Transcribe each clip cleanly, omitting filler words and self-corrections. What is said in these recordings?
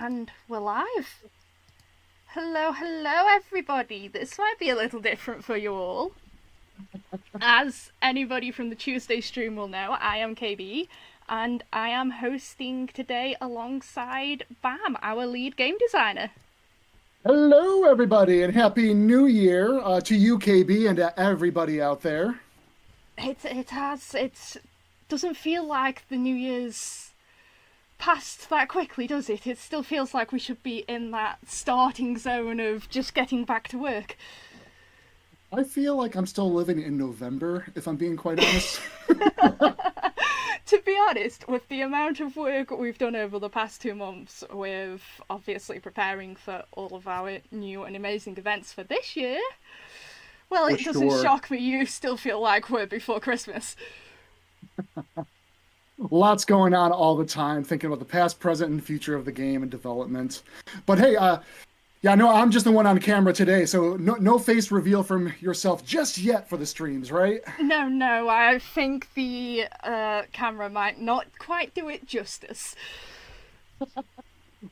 And we're live. Hello, everybody. This might be a little different for you all. As anybody from the Tuesday stream will know, I am KB, and I am hosting today alongside Bam, our lead game designer. Hello, everybody, and Happy New Year to you, KB, and to everybody out there. It doesn't feel like the New Year's passed that quickly, does it? It still feels like we should be in that starting zone of just getting back to work. I feel like I'm still living in November, if I'm being quite honest. To be honest, with the amount of work we've done over the past 2 months, with obviously preparing for all of our new and amazing events for this year, well, For it doesn't sure. shock me you still feel like we're before Christmas. Lots going on all the time, thinking about the past, present, and future of the game and development. But hey, yeah, no, I'm just the one on camera today, so no face reveal from yourself just yet for the streams, right? No, I think the camera might not quite do it justice.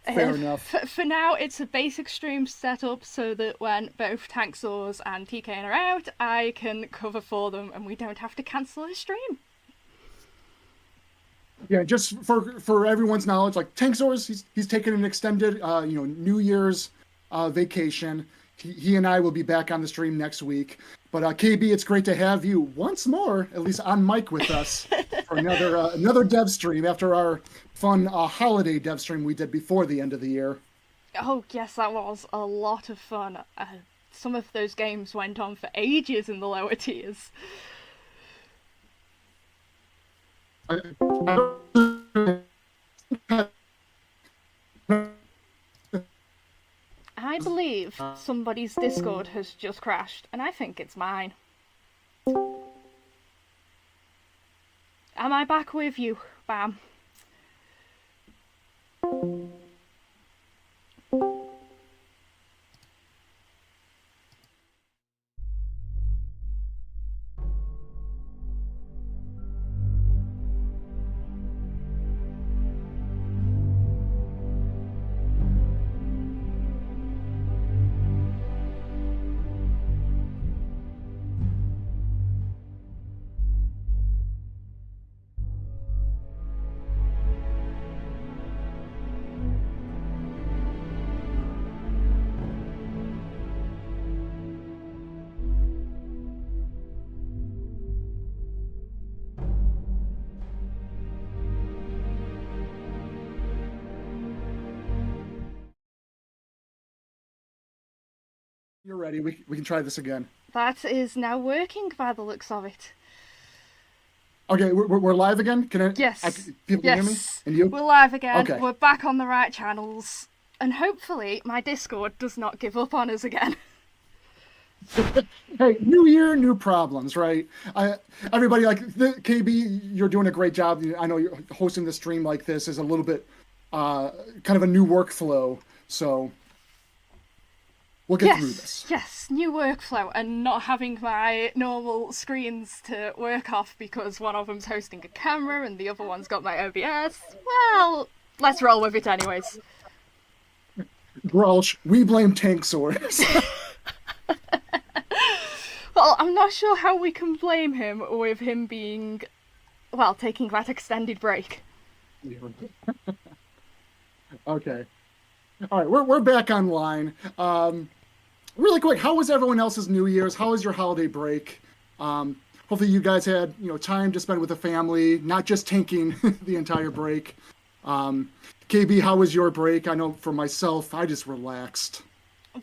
Fair enough. For now, it's a basic stream setup so that when both Tanksaws and TKN are out, I can cover for them and we don't have to cancel a stream. Yeah, just for everyone's knowledge, like Tanksaurus, he's taking an extended, New Year's vacation. He and I will be back on the stream next week. But KB, it's great to have you once more, at least on mic with us, for another dev stream after our fun holiday dev stream we did before the end of the year. Oh, yes, that was a lot of fun. Some of those games went on for ages in the lower tiers. I believe somebody's Discord has just crashed, and I think it's mine. Am I back with you, Bam? You're ready. We can try this again. That is now working by the looks of it. Okay, we're live again. Yes. People can hear me? Yes. And you? We're live again. Okay. We're back on the right channels. And hopefully my Discord does not give up on us again. Hey, new year, new problems, right? Everybody, KB, you're doing a great job. I know you're hosting the stream like this is a little bit kind of a new workflow, so we'll get through this. Yes, new workflow and not having my normal screens to work off because one of them's hosting a camera and the other one's got my OBS. Well, let's roll with it anyways. Grulch, we blame Tanksaurus. Well, I'm not sure how we can blame him with him being, well, taking that extended break. Okay. All right, we're back online. Really quick, how was everyone else's New Year's? How was your holiday break? Hopefully you guys had time to spend with the family, not just tanking the entire break. KB, how was your break? I know for myself, I just relaxed.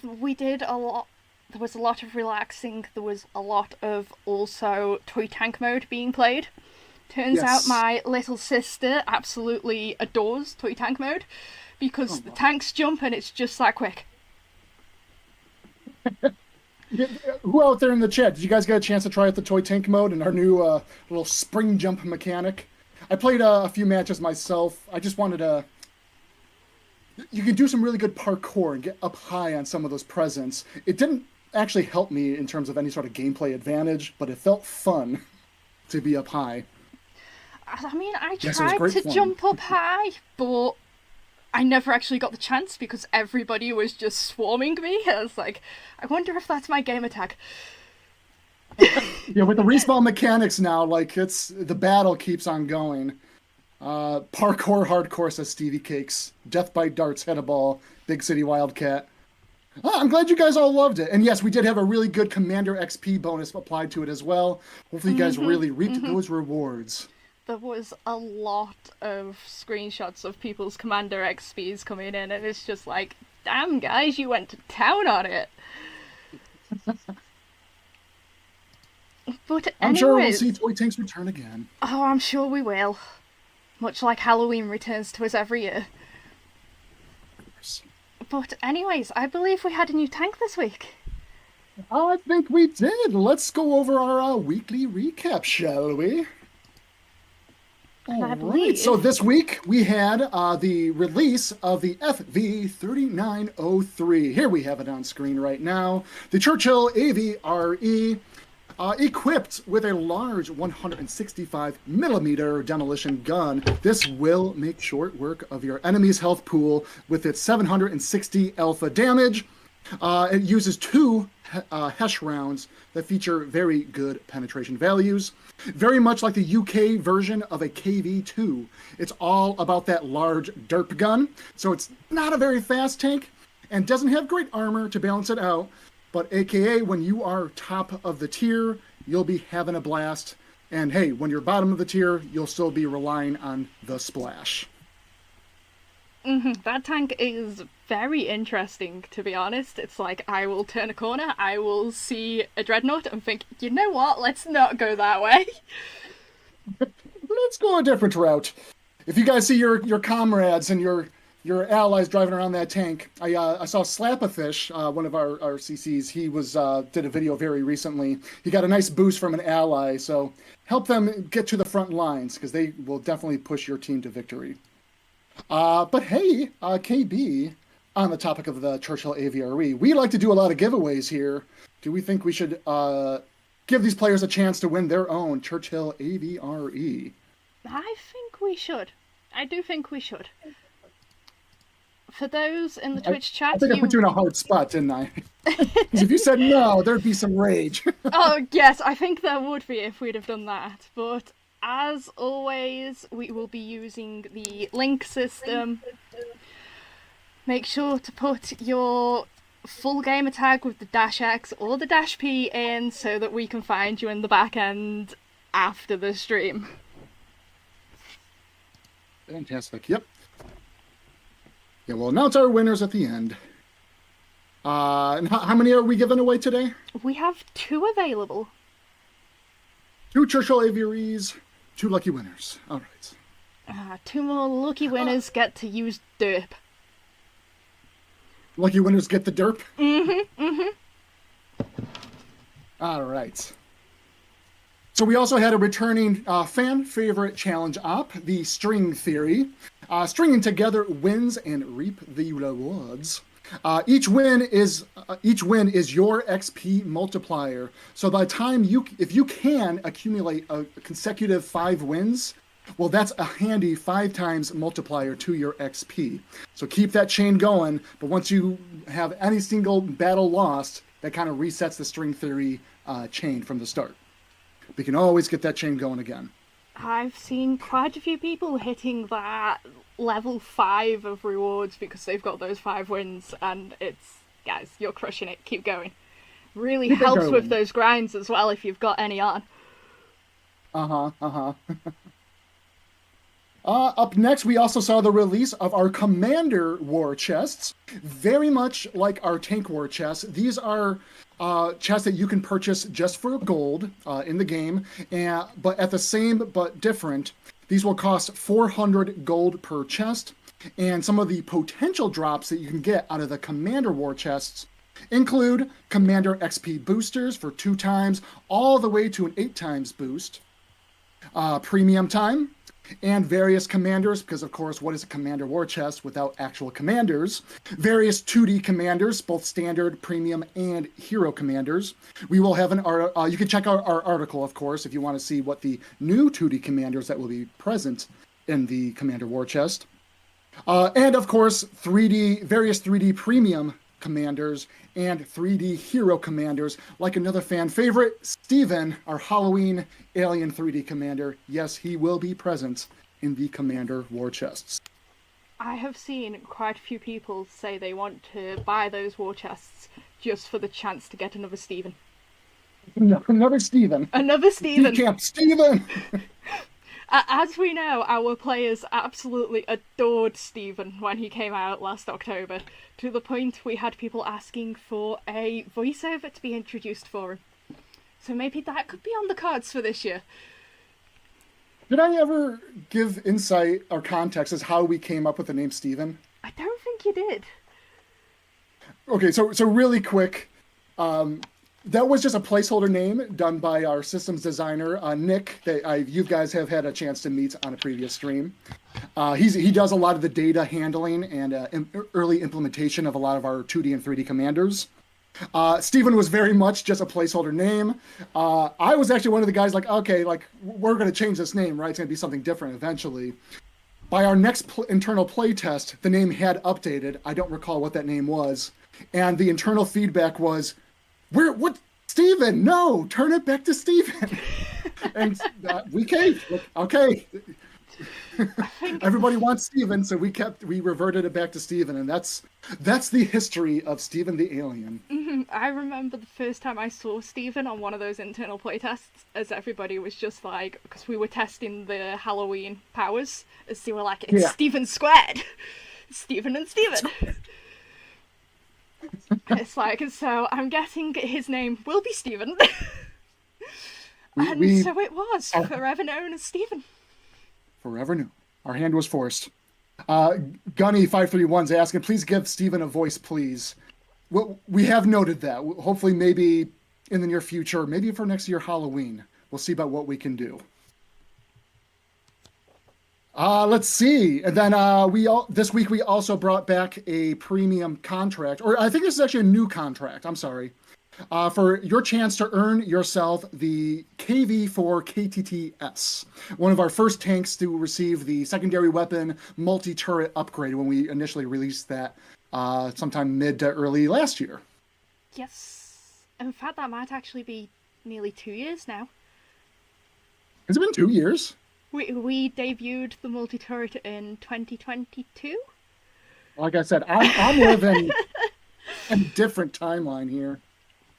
We did a lot. There was a lot of relaxing. There was a lot of also toy tank mode being played. Turns out my little sister absolutely adores toy tank mode because the tanks jump and it's just that quick. Who out there in the chat, did you guys get a chance to try out the toy tank mode and our new little spring jump mechanic? I played a few matches myself. I just wanted to... You can do some really good parkour and get up high on some of those presents. It didn't actually help me in terms of any sort of gameplay advantage, but it felt fun to be up high. I mean, I Yes, it was tried great to fun. jump up high, but I never actually got the chance because everybody was just swarming me. I was like, I wonder if that's my game attack. Yeah, with the respawn mechanics now, like the battle keeps on going. Parkour hardcore, says Stevie Cakes. Death by darts, head a ball. Big City Wildcat. I'm glad you guys all loved it. And yes, we did have a really good Commander XP bonus applied to it as well. Hopefully you guys really reaped those rewards. There was a lot of screenshots of people's Commander XPs coming in, and it's just like, damn guys, you went to town on it. But I'm sure we'll see Toy Tanks return again. Oh, I'm sure we will. Much like Halloween returns to us every year. But anyways, I believe we had a new tank this week. I think we did. Let's go over our weekly recap, shall we? All right, so this week we had the release of the FV3903. Here we have it on screen right now. The Churchill AVRE, equipped with a large 165mm demolition gun. This will make short work of your enemy's health pool with its 760 alpha damage. It uses 2 Hesh rounds that feature very good penetration values. Very much like the UK version of a KV2. It's all about that large derp gun. So it's not a very fast tank and doesn't have great armor to balance it out. But AKA, when you are top of the tier, you'll be having a blast. And hey, when you're bottom of the tier, you'll still be relying on the splash. That tank is very interesting, to be honest. It's like, I will turn a corner, I will see a dreadnought and think, you know what, let's not go that way. Let's go a different route. If you guys see your comrades and your allies driving around that tank, I saw Slap-a-Fish, one of our CCs, he did a video very recently. He got a nice boost from an ally, so help them get to the front lines, because they will definitely push your team to victory. But hey, KB, on the topic of the Churchill AVRE, we like to do a lot of giveaways here. Do we think we should give these players a chance to win their own Churchill AVRE? I think we should. I do think we should. For those in the Twitch chat, I think I put you in a hard spot, didn't I? Because if you said no, there'd be some rage. Oh, yes, I think there would be if we'd have done that. But as always, we will be using the link system. Make sure to put your full gamer tag with the -X or the -P in so that we can find you in the back end after the stream. Fantastic, yep. Yeah, we'll announce our winners at the end. And how many are we giving away today? We have 2 available. 2 Churchill AVREs, 2 lucky winners. All right. 2 more lucky winners get to use derp. Lucky winners get the derp? All right. So we also had a returning fan favorite challenge op, the string theory. Stringing together wins and reap the rewards. Each win is your XP multiplier. So by the time if you can accumulate a consecutive 5 wins, well, that's a handy 5 times multiplier to your XP. So keep that chain going. But once you have any single battle lost, that kind of resets the string theory chain from the start. We can always get that chain going again. I've seen quite a few people hitting that level 5 of rewards because they've got those 5 wins, and it's, guys, you're crushing it. Keep going. Really helps with those grinds as well if you've got any on. Up next, we also saw the release of our Commander War Chests. Very much like our Tank War Chests, these are chests that you can purchase just for gold in the game, but at the same but different. These will cost 400 gold per chest, and some of the potential drops that you can get out of the Commander War Chests include Commander XP boosters for 2 times, all the way to an 8 times boost, premium time, and various commanders, because of course, what is a Commander War Chest without actual commanders? Various 2D commanders, both standard, premium, and hero commanders. We will have you can check out our article, of course, if you want to see what the new 2D commanders that will be present in the Commander War Chest. And of course, various 3D premium commanders and 3D hero commanders, like another fan favorite, Steven, our Halloween alien 3D commander. Yes, he will be present in the commander war chests. I have seen quite a few people say they want to buy those war chests just for the chance to get another Steven. No, another Steven. Another Steven. Camp Steven! As we know, our players absolutely adored Steven when he came out last October, to the point we had people asking for a voiceover to be introduced for him. So maybe that could be on the cards for this year. Did I ever give insight or context as how we came up with the name Steven? I don't think you did. Okay, so really quick, that was just a placeholder name done by our systems designer, Nick, that you guys have had a chance to meet on a previous stream. He does a lot of the data handling and early implementation of a lot of our 2D and 3D commanders. Steven was very much just a placeholder name. I was actually one of the guys like, okay, like, we're going to change this name, right? It's going to be something different eventually. By our next internal play test, the name had updated. I don't recall what that name was. And the internal feedback was, what? Steven, no, turn it back to Steven. And we caved. Okay. Everybody wants Steven, so we reverted it back to Steven, and that's the history of Steven the Alien. Mm-hmm. I remember the first time I saw Steven on one of those internal playtests, as everybody was just like, because we were testing the Halloween powers, as they were like, it's Steven squared. Steven and Steven. It's like, so I'm guessing his name will be Steven. So it was, forever known as Steven. Forever knew. Our hand was forced. Gunny531's asking, please give Steven a voice, please. Well, we have noted that. Hopefully, maybe in the near future, maybe for next year Halloween. We'll see about what we can do. Let's see. And then this week we also brought back a premium contract, or I think this is actually a new contract. I'm sorry. For your chance to earn yourself the KV4KTTS, one of our first tanks to receive the secondary weapon multi-turret upgrade when we initially released that sometime mid to early last year. Yes. In fact, that might actually be nearly 2 years now. Has it been 2 years? We debuted the multi-turret in 2022. Like I said, I'm living a different timeline here.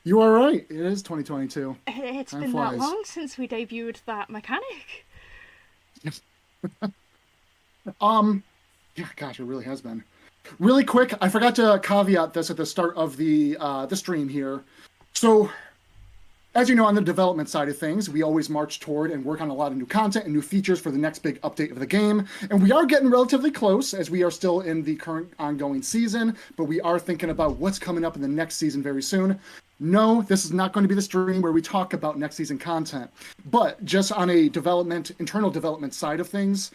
You are right. It is 2022. It's been that long since we debuted that mechanic. Yeah, gosh, it really has been. Really quick, I forgot to caveat this at the start of the stream here. So, as you know, on the development side of things, we always march toward and work on a lot of new content and new features for the next big update of the game. And we are getting relatively close, as we are still in the current ongoing season, but we are thinking about what's coming up in the next season very soon. No, this is not going to be the stream where we talk about next season content, but just on a internal development side of things,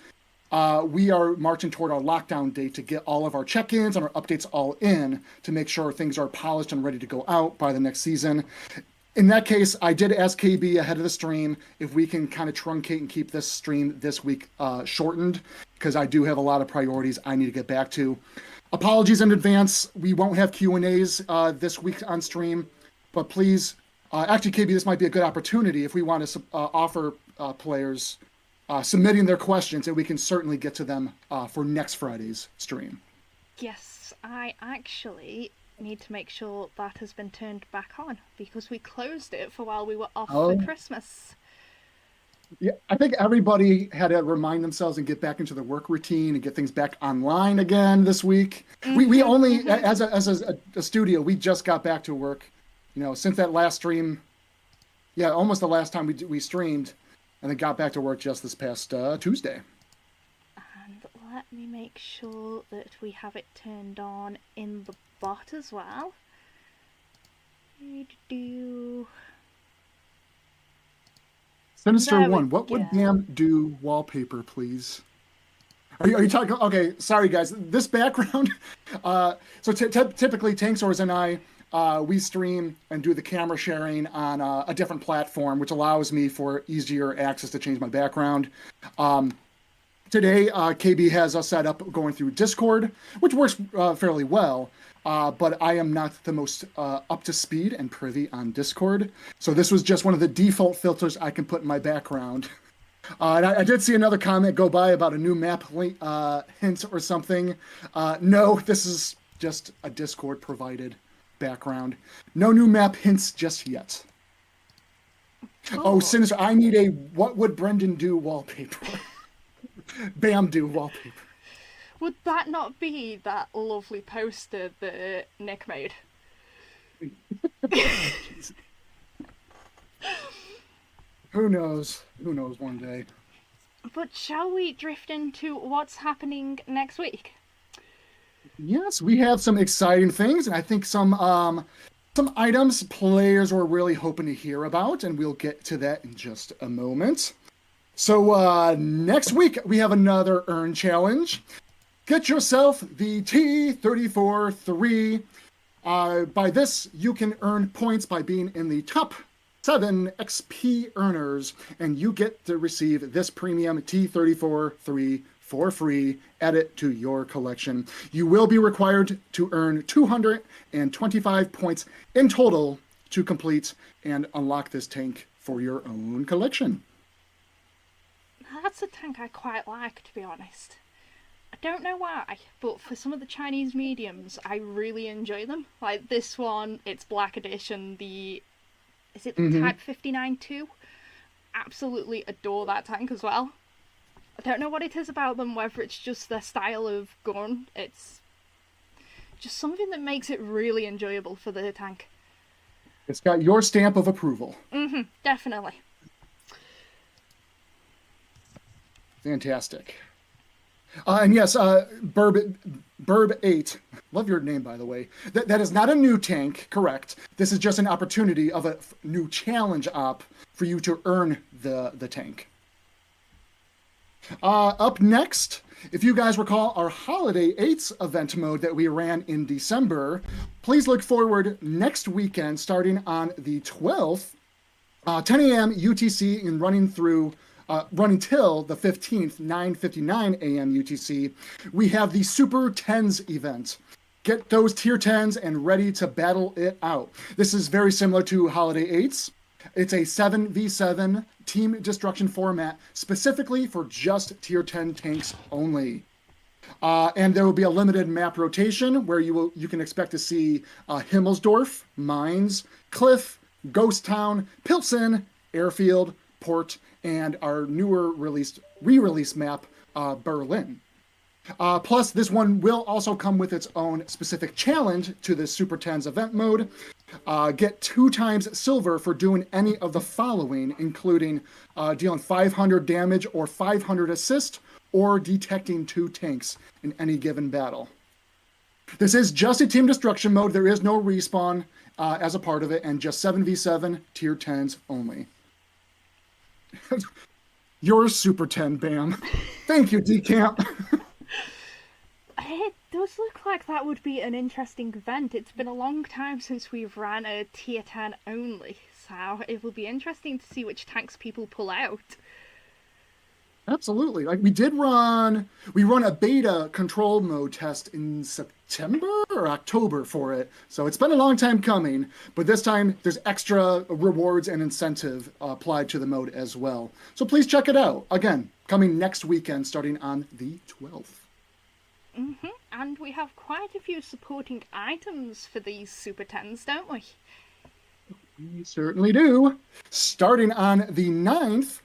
we are marching toward our lockdown date to get all of our check-ins and our updates all in to make sure things are polished and ready to go out by the next season. In that case, I did ask KB ahead of the stream if we can kind of truncate and keep this stream this week shortened, because I do have a lot of priorities I need to get back to. Apologies in advance. We won't have Q&As this week on stream, but please, actually, KB, this might be a good opportunity if we want to offer players submitting their questions, and we can certainly get to them for next Friday's stream. Yes, I actually need to make sure that has been turned back on, because we closed it for while we were off for Christmas. Yeah, I think everybody had to remind themselves and get back into the work routine and get things back online again this week. We only, as a studio, we just got back to work, since that last stream. Yeah, almost the last time we streamed, and then got back to work just this past Tuesday. And let me make sure that we have it turned on in the bot as well. Sinister One, what would Bam do wallpaper, please? Are you talking? Okay, sorry guys. This background. So typically, Tanksaurs and I, we stream and do the camera sharing on a different platform, which allows me for easier access to change my background. Today, KB has us set up going through Discord, which works fairly well, but I am not the most up to speed and privy on Discord. So this was just one of the default filters I can put in my background. And I did see another comment go by about a new map hint or something. No, this is just a Discord provided background. No new map hints just yet. Oh, Sinister, I need a what would Brendan do wallpaper. Bam do wallpaper. Would that not be that lovely poster that Nick made? Who knows? Who knows one day. But shall we drift into what's happening next week? Yes, we have some exciting things, and I think some items players were really hoping to hear about, and we'll get to that in just a moment. So next week we have another Earn Challenge. Get yourself the T34-3. By this, you can earn points by being in the top 7 XP earners, and you get to receive this premium T34-3 for free. Add it to your collection. You will be required to earn 225 points in total to complete and unlock this tank for your own collection. That's a tank I quite like, to be honest. I don't know why, but for some of the Chinese mediums, I really enjoy them. Like this one, it's Black Edition, is it the Type 59-2? Absolutely adore that tank as well. I don't know what it is about them, whether it's just their style of gun. It's just something that makes it really enjoyable for the tank. It's got your stamp of approval. Definitely. Fantastic. And yes, Burb 8, love your name, by the way. That is not a new tank, correct. This is just an opportunity of a new challenge op for you to earn the tank. Up next, if you guys recall our Holiday 8s event mode that we ran in December, please look forward next weekend, starting on the 12th, 10 a.m. UTC and running till the 15th, 9:59 a.m. UTC, we have the Super 10s event. Get those tier 10s and ready to battle it out. This is very similar to Holiday 8s. It's a 7v7 team destruction format specifically for just tier 10 tanks only. And there will be a limited map rotation where you can expect to see Himmelsdorf, Mines, Cliff, Ghost Town, Pilsen, Airfield, Port, and our newer re-release map, Berlin. Plus, this one will also come with its own specific challenge to this Super 10s event mode. Get 2 times silver for doing any of the following, including dealing 500 damage or 500 assist, or detecting 2 tanks in any given battle. This is just a team destruction mode. There is no respawn as a part of it, and just 7v7 tier 10s only. You're Super 10, Bam. Thank you, Decamp. It does look like that would be an interesting event. It's been a long time since we've ran a tier 10 only, so it will be interesting to see which tanks people pull out. Absolutely. Like we run a beta control mode test in September or October for it. So it's been a long time coming, but this time there's extra rewards and incentive applied to the mode as well. So please check it out. Again, coming next weekend, starting on the 12th. And we have quite a few supporting items for these Super 10s, don't we? We certainly do. Starting on the 9th,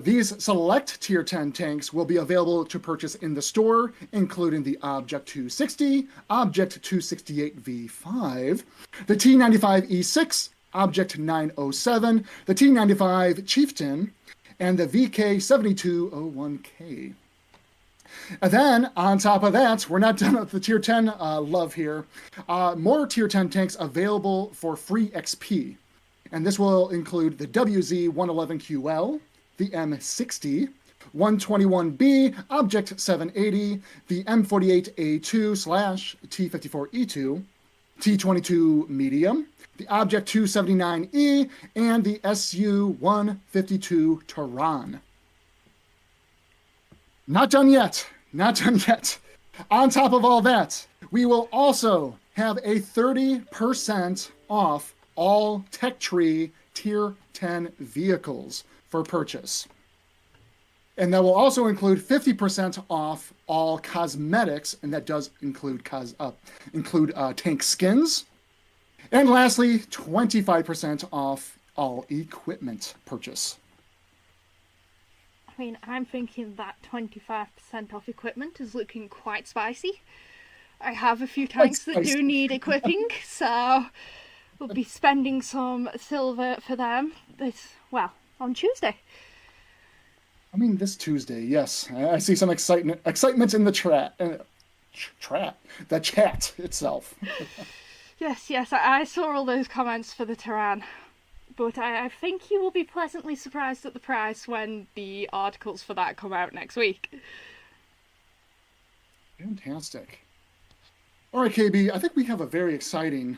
these select tier 10 tanks will be available to purchase in the store, including the Object 260, Object 268V5, the T95E6, Object 907, the T95 Chieftain, and the VK7201K. And then, on top of that, we're not done with the tier 10 love here. More tier 10 tanks available for free XP. And this will include the WZ111QL, the M60, 121B, Object 780, the M48A2/T54E2, T22 Medium, the Object 279E, and the SU-152 Tehran. Not done yet. Not done yet. On top of all that, we will also have a 30% off all Tech Tree Tier 10 vehicles for purchase. And that will also include 50% off all cosmetics, and that does include tank skins. And lastly, 25% off all equipment purchase. I mean, I'm thinking that 25% off equipment is looking quite spicy. I have a few tanks that do need equipping, so we'll be spending some silver for them on Tuesday. I mean, this Tuesday, yes. I see some excitement in the chat itself. Yes, I saw all those comments for the Terran. But I think you will be pleasantly surprised at the price when the articles for that come out next week. Fantastic. All right, KB, I think we have a very exciting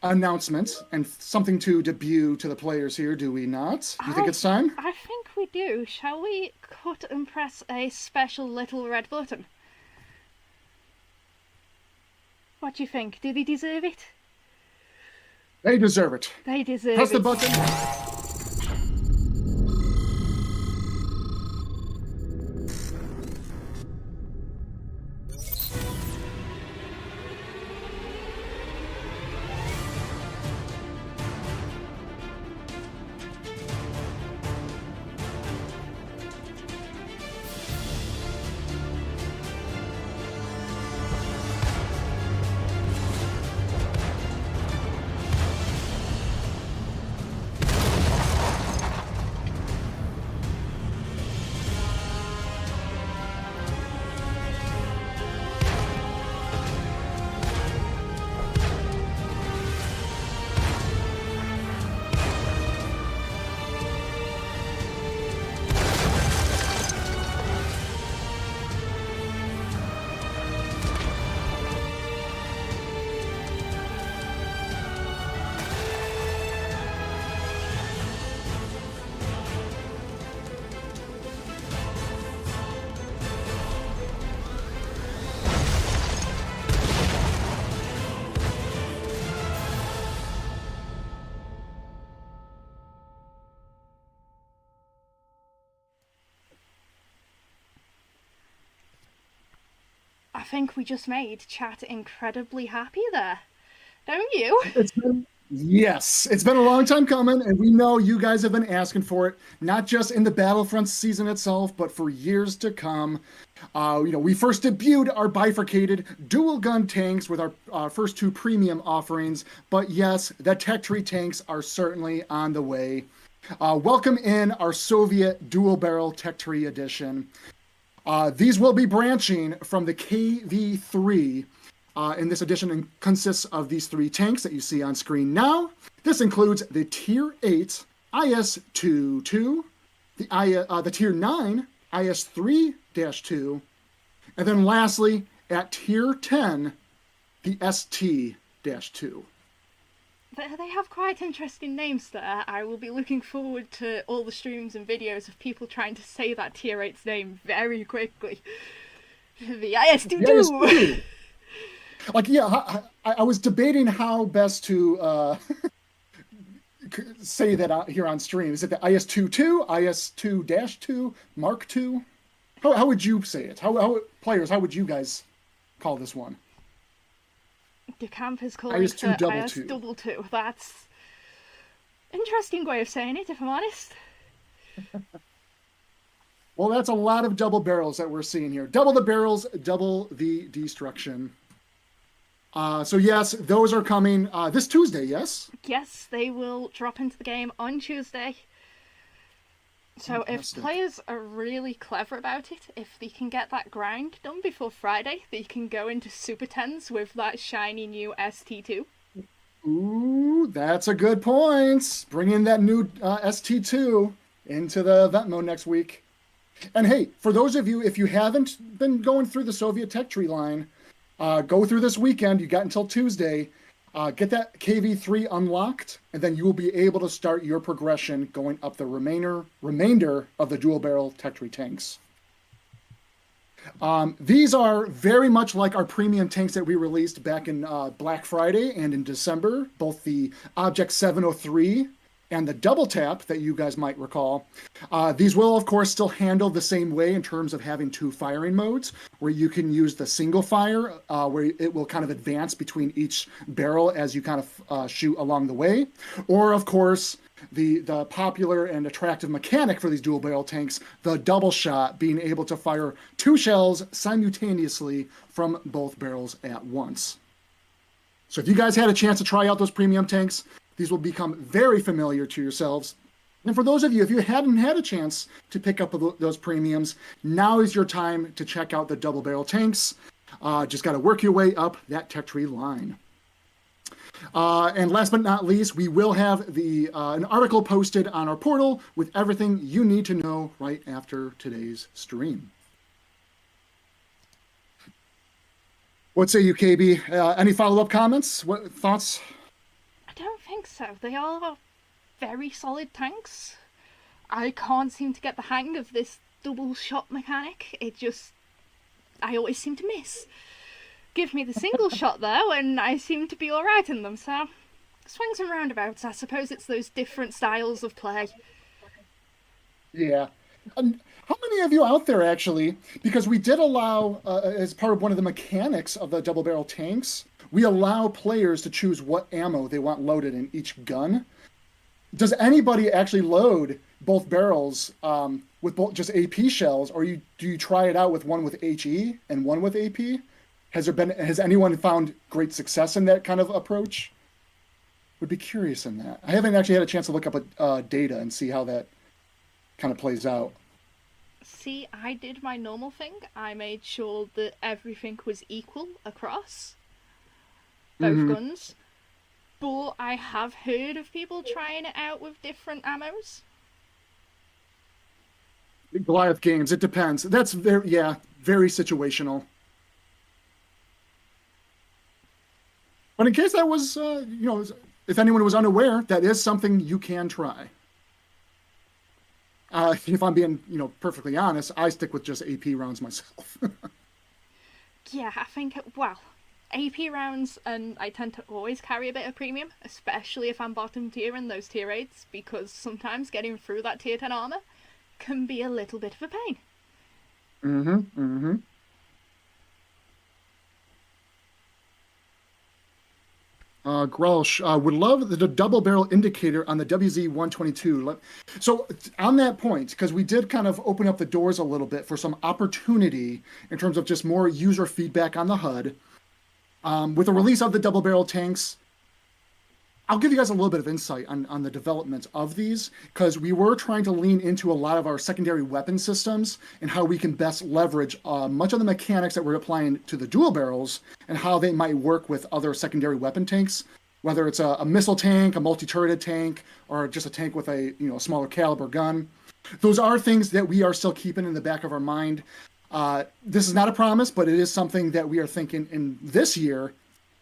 announcement and something to debut to the players here, do we not? Do you think it's time? I think we do. Shall we cut and press a special little red button? What do you think? Do they deserve it? They deserve it. They deserve Press it. Press the button. I think we just made chat incredibly happy there. Don't you? Yes, it's been a long time coming, and we know you guys have been asking for it, not just in the Battlefront season itself, but for years to come. We first debuted our bifurcated dual gun tanks with our first two premium offerings, but yes, the Tech Tree tanks are certainly on the way. Welcome in our Soviet dual barrel Tech Tree edition. These will be branching from the KV3. In this edition consists of these three tanks that you see on screen now. This includes the Tier 8 IS-22, the Tier 9 IS-3-2, and then lastly, at Tier 10, the ST-2. They have quite interesting names there. I will be looking forward to all the streams and videos of people trying to say that Tier 8's name very quickly. The IS-22! I was debating how best to say that here on stream. Is it the IS-22, IS-2-2, Mark II? How would you say it? How would you guys call this one? The camp is calling it IS-2-2. That's interesting way of saying it, if I'm honest. Well, that's a lot of double barrels that we're seeing here. Double the barrels, double the destruction. So yes, those are coming this Tuesday, yes? Yes, they will drop into the game on Tuesday. So Fantastic. If players are really clever about it, if they can get that grind done before Friday, they can go into Super 10s with that shiny new ST2. Ooh, that's a good point. Bring in that new ST2 into the event mode next week. And hey, for those of you, if you haven't been going through the Soviet Tech Tree line, go through this weekend. You got until Tuesday. Get that KV3 unlocked, and then you will be able to start your progression going up the remainder of the dual barrel Tech Tree tanks. These are very much like our premium tanks that we released back in Black Friday and in December, both the Object 703 and the double tap that you guys might recall. These will, of course, still handle the same way in terms of having two firing modes, where you can use the single fire, where it will kind of advance between each barrel as you kind of shoot along the way. Or, of course, the popular and attractive mechanic for these dual barrel tanks, the double shot, being able to fire two shells simultaneously from both barrels at once. So if you guys had a chance to try out those premium tanks, these will become very familiar to yourselves. And for those of you, if you hadn't had a chance to pick up those premiums, now is your time to check out the double barrel tanks. Just got to work your way up that tech tree line. And last but not least, we will have an article posted on our portal with everything you need to know right after today's stream. What say you, KB? Any follow-up comments? What thoughts? I don't think so. They are very solid tanks. I can't seem to get the hang of this double shot mechanic. I always seem to miss. Give me the single shot though, and I seem to be alright in them, so swings and roundabouts. I suppose it's those different styles of play. Yeah. How many of you out there actually, because we did allow, as part of one of the mechanics of the double barrel tanks, we allow players to choose what ammo they want loaded in each gun. Does anybody actually load both barrels with both just AP shells, or do you try it out with one with HE and one with AP? Has anyone found great success in that kind of approach? Would be curious in that. I haven't actually had a chance to look up data and see how that kind of plays out. See, I did my normal thing. I made sure that everything was equal across both guns, but I have heard of people trying it out with different ammos. Goliath games, it depends. That's very situational. But in case that was, if anyone was unaware, that is something you can try. If I'm being, perfectly honest, I stick with just AP rounds myself. Yeah, I think, AP rounds, and I tend to always carry a bit of premium, especially if I'm bottom tier in those tier 8s, because sometimes getting through that tier 10 armor can be a little bit of a pain. Grelsch would love the double barrel indicator on the WZ-122. So on that point, because we did kind of open up the doors a little bit for some opportunity in terms of just more user feedback on the HUD, with the release of the double barrel tanks, I'll give you guys a little bit of insight on the development of these, because we were trying to lean into a lot of our secondary weapon systems and how we can best leverage much of the mechanics that we're applying to the dual barrels and how they might work with other secondary weapon tanks, whether it's a missile tank, a multi-turreted tank, or just a tank with a smaller caliber gun. Those are things that we are still keeping in the back of our mind. This is not a promise, but it is something that we are thinking in this year.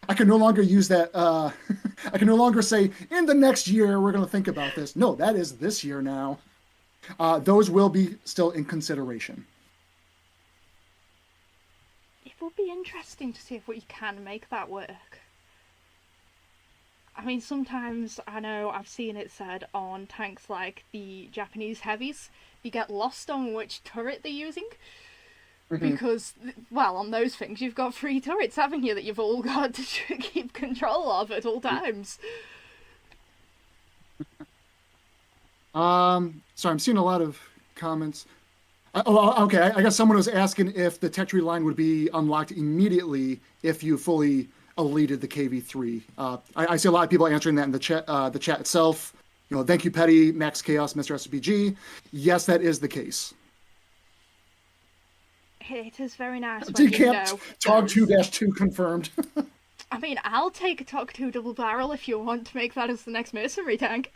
I can no longer use that. I can no longer say, in the next year, we're going to think about this. No, that is this year now. Those will be still in consideration. It will be interesting to see if we can make that work. I mean, sometimes I know I've seen it said on tanks like the Japanese heavies, you get lost on which turret they're using. Because, on those things, you've got 3 turrets, haven't you, that you've all got to keep control of at all times. Sorry, I'm seeing a lot of comments. Okay, I guess someone was asking if the tech tree line would be unlocked immediately if you fully eluded the KV3. I see a lot of people answering that in the chat itself. Thank you, Petty, Max Chaos, Mr. SBG. Yes, that is the case. It is very nice when Decapped, TOG 2-2 confirmed. I mean, I'll take a TOG 2 double barrel if you want to make that as the next mercenary tank.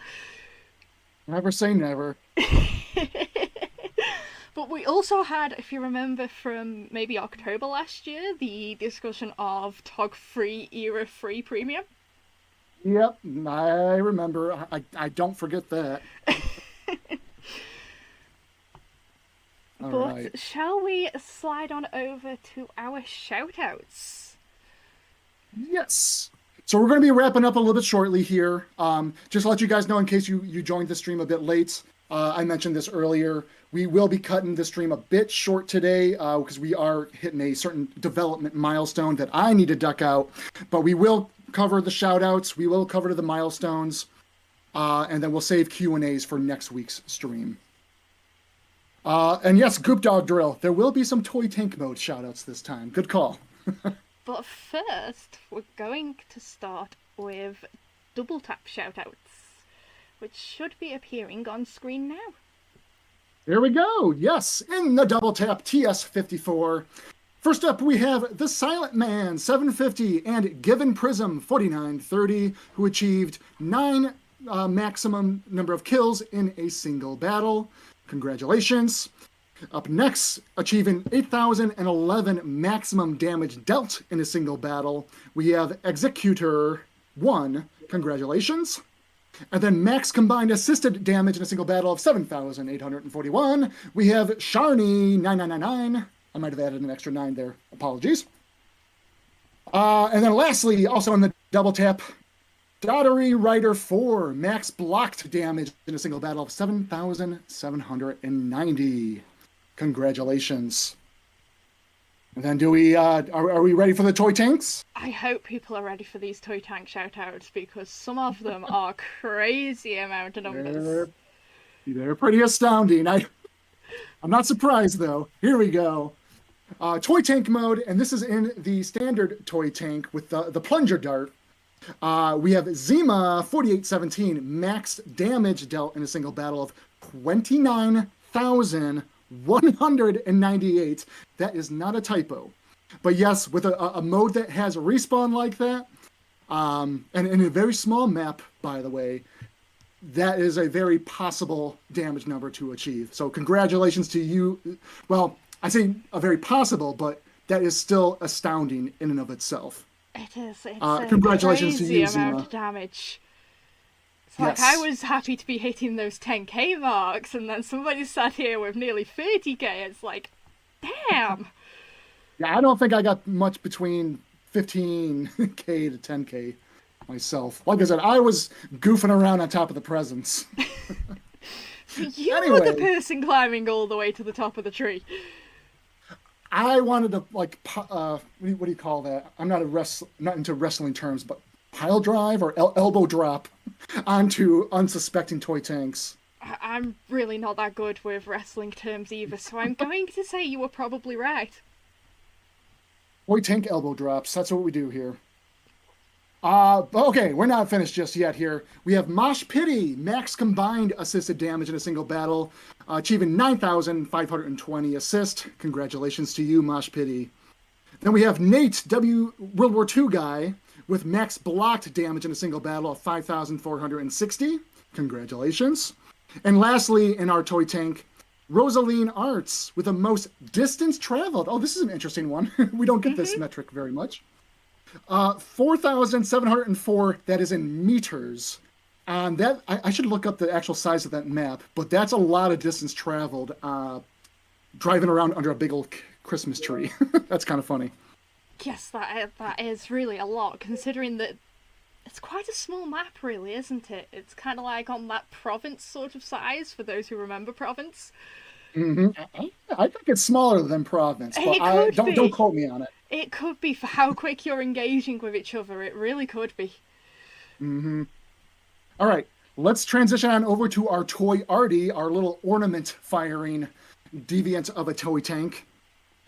Never say never. But we also had, if you remember from maybe October last year, the discussion of TOG 3 Era 3 Premium. Yep, I remember. I don't forget that. All But right. shall we slide on over to our shoutouts? Yes. So we're going to be wrapping up a little bit shortly here. Just to let you guys know, in case you joined the stream a bit late, I mentioned this earlier. We will be cutting the stream a bit short today because we are hitting a certain development milestone that I need to duck out. But we will cover the shoutouts. We will cover the milestones. And then we'll save Q&As for next week's stream. And yes, Goop Dog Drill. There will be some Toy Tank Mode shoutouts this time. Good call. But first, we're going to start with double tap shoutouts, which should be appearing on screen now. There we go. Yes, in the double tap TS54. First up, we have the Silent Man 750 and Given Prism 4930, who achieved 9 maximum number of kills in a single battle. Congratulations. Up next, achieving 8,011 maximum damage dealt in a single battle, we have Executor 1. Congratulations. And then max combined assisted damage in a single battle of 7,841. We have Sharny 9999. I might have added an extra 9 there. Apologies. And then lastly, also in the double tap, Daughtery Rider 4. Max blocked damage in a single battle of 7,790. Congratulations. And then are we ready for the toy tanks? I hope people are ready for these toy tank shoutouts because some of them are crazy amount of numbers. They're pretty astounding. I'm not surprised though. Here we go. Toy tank mode, and this is in the standard toy tank with the plunger dart. We have Zima 4817 max damage dealt in a single battle of 29,198. That is not a typo. But yes, with a mode that has a respawn like that, and in a very small map, by the way, that is a very possible damage number to achieve. So congratulations to you. Well, I say a very possible, but that is still astounding in and of itself. It is. It's congratulations a to crazy you, amount Zima. of damage. It's like I was happy to be hitting those 10k marks, and then somebody sat here with nearly 30k. It's like, damn. Yeah, I don't think I got much between 15k to 10k myself. Like I said, I was goofing around on top of the presents. You Anyway. were the person climbing all the way to the top of the tree. I wanted to what do you call that? I'm not into wrestling terms, but pile drive or elbow drop onto unsuspecting toy tanks. I'm really not that good with wrestling terms either, so I'm going to say you were probably right. Toy tank elbow drops. That's what we do here. Okay, we're not finished just yet here. We have Mosh Pity, max combined assisted damage in a single battle, achieving 9,520 assist. Congratulations to you, Mosh Pity. Then we have Nate, World War II guy, with max blocked damage in a single battle of 5,460. Congratulations. And lastly, in our toy tank, Rosaline Arts, with the most distance traveled. Oh, this is an interesting one. We don't get this metric very much. 4,704, that is in meters. That I should look up the actual size of that map, but that's a lot of distance traveled driving around under a big old Christmas tree. That's kind of funny. Yes, that is really a lot, considering that it's quite a small map, really, isn't it? It's kind of like on that province sort of size, for those who remember province. Mm-hmm. I think it's smaller than province, but don't quote me on it. It could be for how quick you're engaging with each other. It really could be. Mm-hmm. All right, let's transition on over to our toy Artie, our little ornament firing deviant of a toy tank.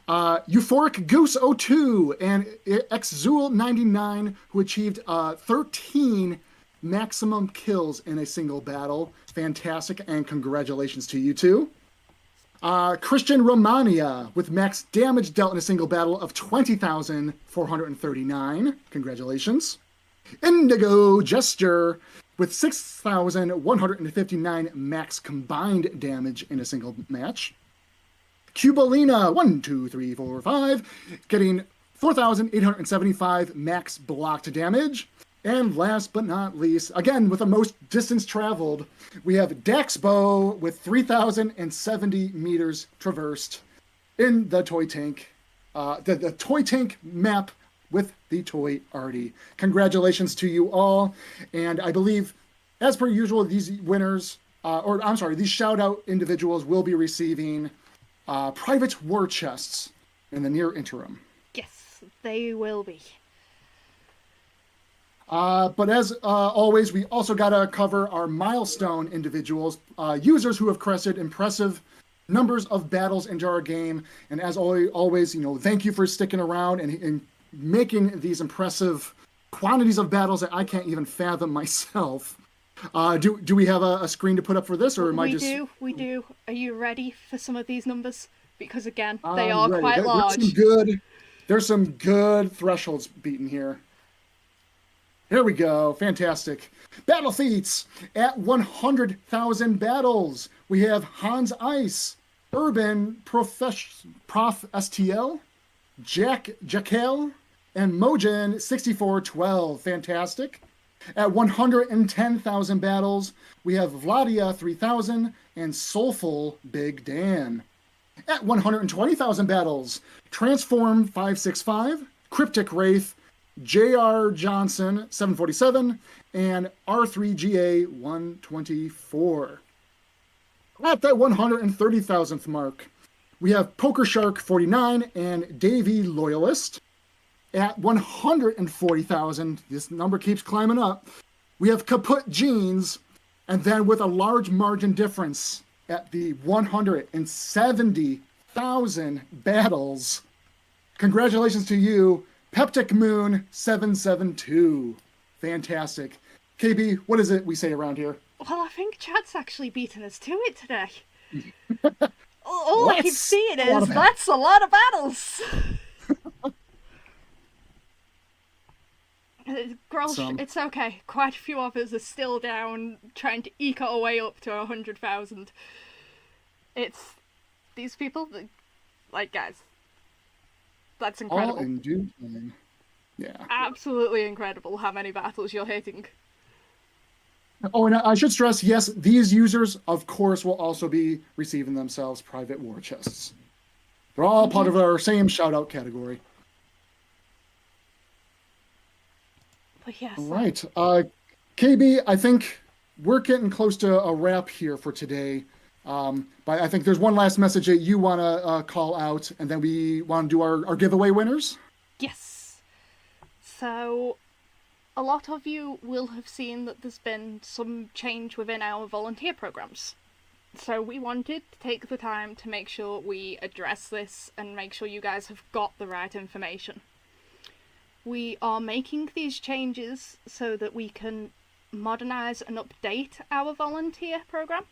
Euphoric Goose 02 and Xzool 99, who achieved 13 maximum kills in a single battle. Fantastic, and congratulations to you two. Christian Romania with max damage dealt in a single battle of 20,439. Congratulations. Indigo Gesture with 6,159 max combined damage in a single match. Cubalina 1, 2, 3, 4, 5, getting 4,875 max blocked damage. And last but not least, again, with the most distance traveled, we have Daxbo with 3,070 meters traversed in the toy tank. The toy tank map with the toy arty. Congratulations to you all. And I believe, as per usual, these winners, these shout out individuals will be receiving private war chests in the near interim. Yes, they will be. But as always, we also got to cover our milestone individuals, users who have crested impressive numbers of battles into our game. And as always, thank you for sticking around and making these impressive quantities of battles that I can't even fathom myself. Do we have a screen to put up for this, or am I just... We do. Are you ready for some of these numbers? Because again, they are ready. Quite large. There's some good thresholds beaten here. Here we go. Fantastic. Battle feats. At 100,000 battles, we have Hans Ice, Urban Prof STL, Jackal, and Mojin 6412. Fantastic. At 110,000 battles, we have Vladia 3000 and Soulful Big Dan. At 120,000 battles, Transform 565, Cryptic Wraith, J.R. Johnson 747, and R3GA 124. At that 130,000th mark, we have Poker Shark 49 and Davy Loyalist. At 140,000, this number keeps climbing up, we have Kaput Jeans, and then with a large margin difference at the 170,000 battles, congratulations to you, Peptic Moon 772. Fantastic. KB, what is it we say around here? Well, I think Chad's actually beaten us to it today. All I keep seeing is that's a lot of battles. Grolsch, it's okay. Quite a few of us are still down, trying to eke our way up to 100,000. It's these people, guys. That's incredible. All in due time. Yeah. Absolutely incredible how many battles you're hitting. Oh, and I should stress, yes, these users, of course, will also be receiving themselves private war chests. They're all part of our same shout-out category. But yes. All right. KB, I think we're getting close to a wrap here for today. But I think there's one last message that you want to call out, and then we want to do our giveaway winners. Yes. So, a lot of you will have seen that there's been some change within our volunteer programs. So we wanted to take the time to make sure we address this and make sure you guys have got the right information. We are making these changes so that we can modernise and update our volunteer program.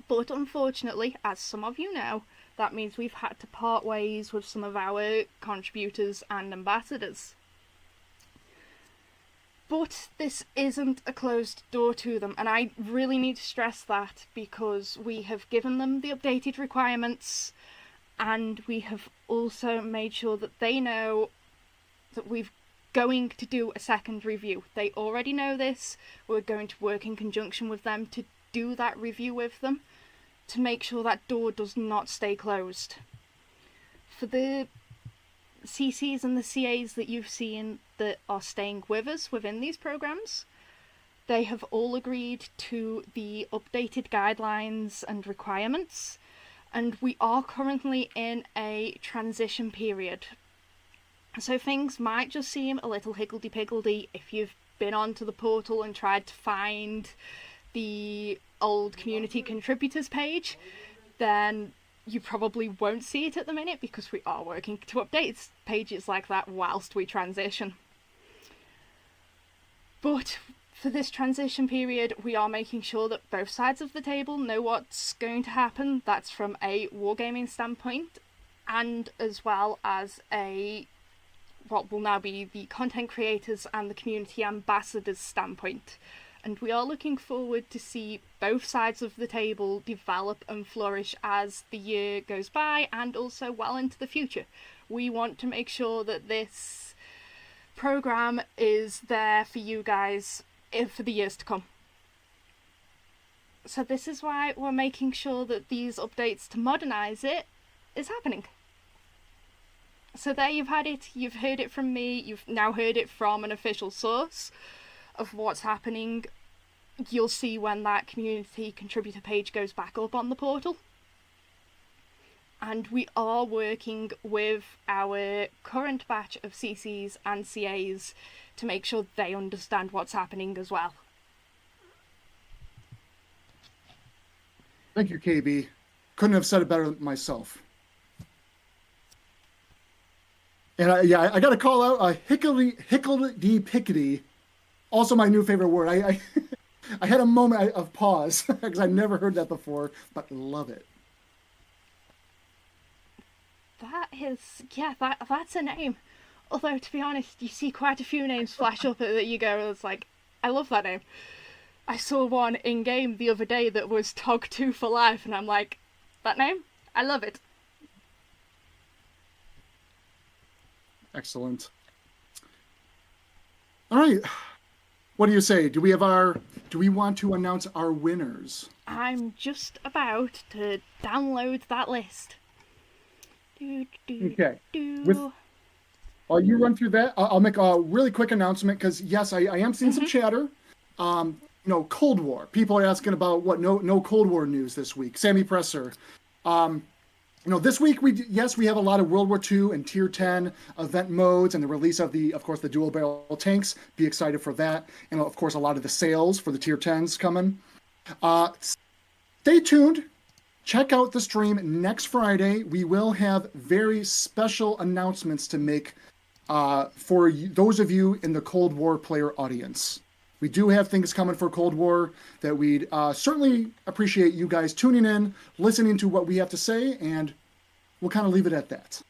But unfortunately, as some of you know, that means we've had to part ways with some of our contributors and ambassadors. But this isn't a closed door to them, and I really need to stress that because we have given them the updated requirements, and we have also made sure that they know that we're going to do a second review. They already know this. We're going to work in conjunction with them to do that review with them to make sure that door does not stay closed. For the CCs and the CAs that you've seen that are staying with us within these programs, they have all agreed to the updated guidelines and requirements, and we are currently in a transition period. So things might just seem a little higgledy-piggledy if you've been onto the portal and tried to find the old community contributors page, then you probably won't see it at the minute because we are working to update pages like that whilst we transition. But for this transition period, we are making sure that both sides of the table know what's going to happen. That's from a wargaming standpoint, and as well as what will now be the content creators and the community ambassadors standpoint. And we are looking forward to see both sides of the table develop and flourish as the year goes by and also well into the future. We want to make sure that this program is there for you guys for the years to come. So this is why we're making sure that these updates to modernize it is happening. So there you've had it, you've heard it from me, you've now heard it from an official source of what's happening. You'll see when that community contributor page goes back up on the portal. And we are working with our current batch of CCs and CAs to make sure they understand what's happening as well. Thank you, KB. Couldn't have said it better myself. And I got to call out hickledy-pickety, also my new favorite word. I had a moment of pause because I've never heard that before, but love it. That is, yeah, that's a name. Although, to be honest, you see quite a few names flash up that you go, it's like, I love that name. I saw one in-game the other day that was Tog2 for life, and I'm like, that name? I love it. Excellent. All right. What do you say? Do we want to announce our winners? I'm just about to download that list. Okay. While you run through that, I'll make a really quick announcement because yes, I am seeing some chatter. Cold War. People are asking about what no Cold War news this week. Sammy Presser. This week we have a lot of World War II and Tier 10 event modes and the release of course the dual barrel tanks. Be excited for that, and of course a lot of the sales for the Tier 10s coming. Stay tuned. Check out the stream next Friday. We will have very special announcements to make for those of you in the Cold War player audience. We do have things coming for Cold War that we'd certainly appreciate you guys tuning in, listening to what we have to say, and we'll kind of leave it at that.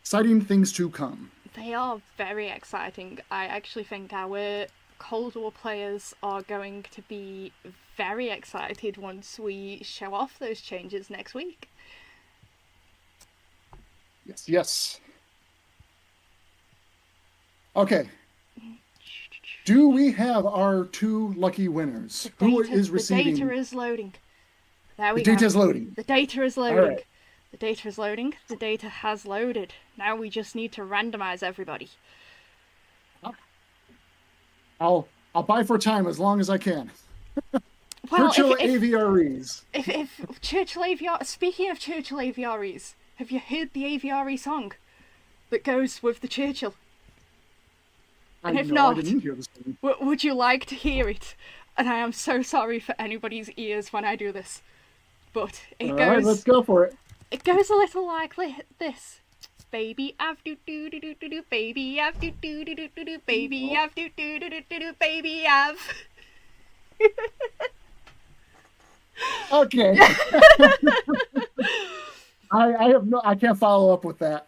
Exciting things to come. They are very exciting. I actually think our Cold War players are going to be very excited once we show off those changes next week. Yes. Okay. Do we have our two lucky winners? Who is receiving? The data is loading. There we go. The data is loading. The data is loading. All right. The data is loading. The data has loaded. Now we just need to randomize everybody. I'll buy for time as long as I can. Well, Churchill AVREs. If Churchill AVR... Speaking of Churchill AVREs, have you heard the AVRE song that goes with the Churchill? And if not, I didn't hear this one. Would you like to hear it? And I am so sorry for anybody's ears when I do this. But it All goes... right, let's go for it. It goes a little like this. Baby, I've do-do-do-do-do-do, baby, I've do-do-do-do-do-do, baby, I've do-do-do-do-do-do, baby, I've... Okay. I can't follow up with that.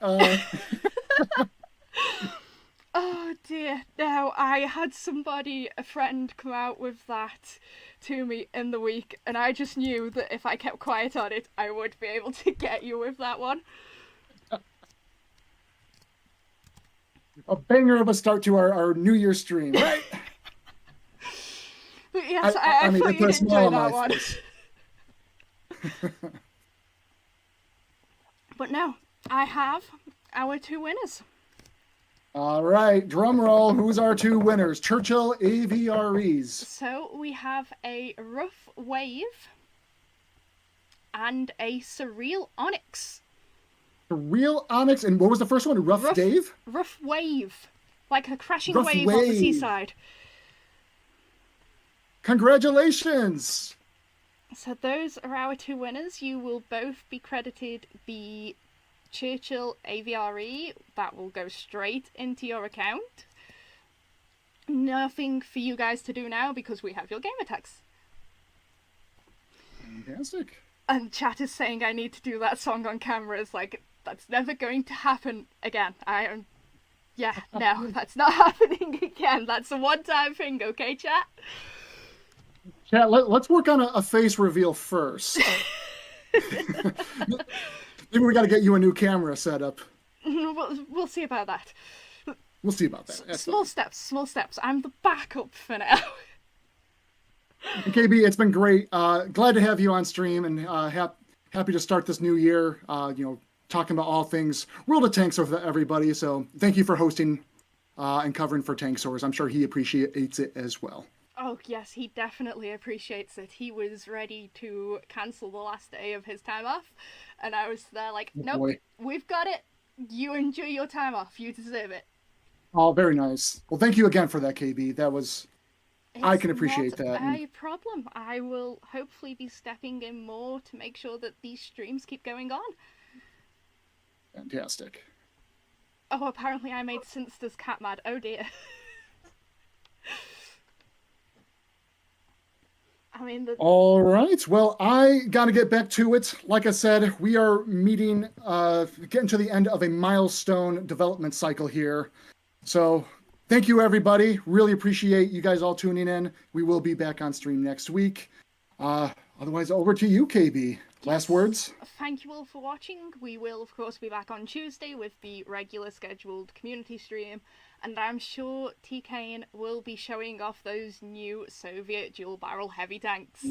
Oh dear, no, I had a friend come out with that to me in the week, and I just knew that if I kept quiet on it, I would be able to get you with that one. A banger of a start to our New Year's stream, right? But yes, I thought you'd enjoy that one. But no, I have our two winners. All right, drum roll. Who's our two winners? Churchill AVREs. So we have a Rough Wave and a Surreal Onyx. Surreal Onyx, and what was the first one? Rough Dave? Rough Wave. Like a crashing Rough wave on the seaside. Congratulations! So those are our two winners. You will both be credited the Churchill AVRE. That will go straight into your account. Nothing for you guys to do now because we have your gamer tags. Fantastic. And chat is saying I need to do that song on camera. It's like, that's never going to happen again. No, that's not happening again. That's a one-time thing, okay, chat? Chat, let's work on a face reveal first. Maybe we got to get you a new camera set up. We'll see about that. We'll see about that. That's Small steps, small steps. I'm the backup for now. KB, it's been great. Glad to have you on stream, and happy to start this new year. Talking about all things World of Tanks with everybody. So thank you for hosting and covering for Tank Source. I'm sure he appreciates it as well. Oh yes, he definitely appreciates it. He was ready to cancel the last day of his time off, and I was there like, nope, boy. We've got it. You enjoy your time off. You deserve it. Oh, very nice. Well, thank you again for that, KB. That was... I can appreciate It's not that. a problem. I will hopefully be stepping in more to make sure that these streams keep going on. Fantastic. Oh, apparently I made Sinster's cat mad. Oh dear. I mean, All right. Well, I got to get back to it. Like I said, we are getting to the end of a milestone development cycle here. So thank you, everybody. Really appreciate you guys all tuning in. We will be back on stream next week. Otherwise, over to you, KB. Last words? Thank you all for watching. We will, of course, be back on Tuesday with the regular scheduled community stream. And I'm sure TKN will be showing off those new Soviet dual-barrel heavy tanks.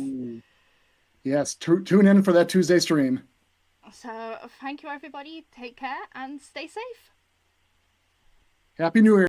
Yes, tune in for that Tuesday stream. So, thank you, everybody. Take care and stay safe. Happy New Year.